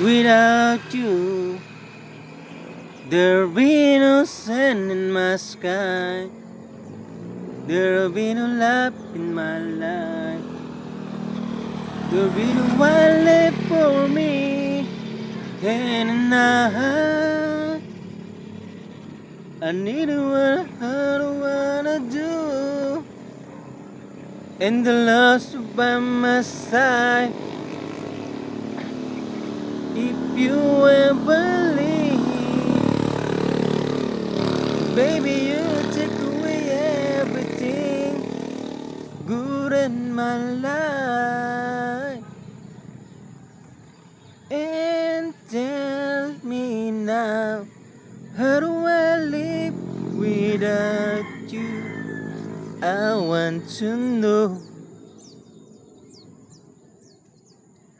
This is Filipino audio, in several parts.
Without you, there'll be no sun in my sky. There'll be no love in my life. There'll be no one left for me. And I need what I don't wanna do. And the lost by my side. If you ever leave, baby, you take away everything good in my life. And tell me now, how do I live without you? I want to know.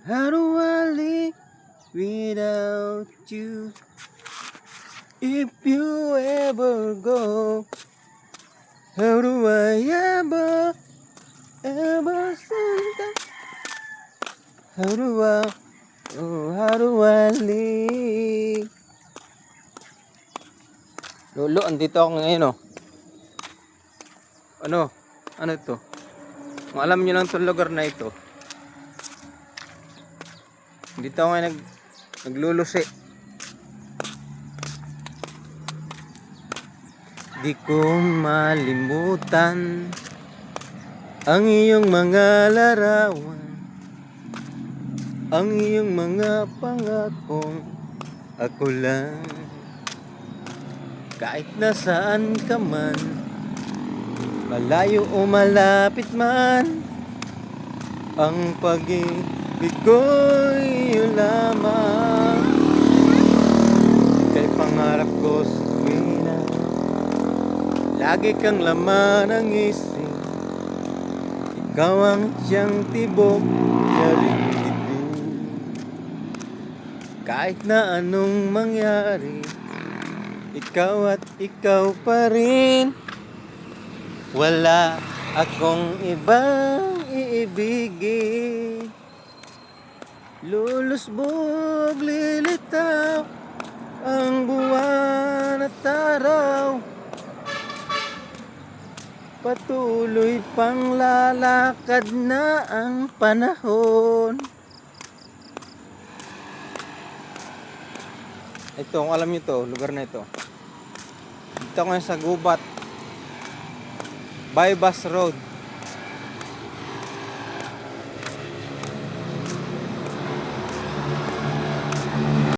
How do I live without you? If you ever go, how do I ever send that? How do I live? Lolo, andito ako ngayon, oh. Ano to? Kung alam nyo lang itong lugar na ito. Dito ako ngayon naglulusi. Di ko malimutan ang iyong mga larawan, ang iyong mga pangakong ako lang. Kahit nasaan ka man, malayo o malapit man, ang pag-ibig ko'y iyo lamang. Kay pangarap ko sa tuwina, lagi kang laman ng isip. Ikaw ang siyang tibok sa likido. Kahit na anong mangyari, ikaw at ikaw pa rin. Wala akong ibang iibigin. Lulusbog, lilitaw ang buwan at araw. Patuloy pang lalakad na ang panahon. Ito, kung alam nyo to, lugar na ito. Dito ko sa Gubat, Baybas Road.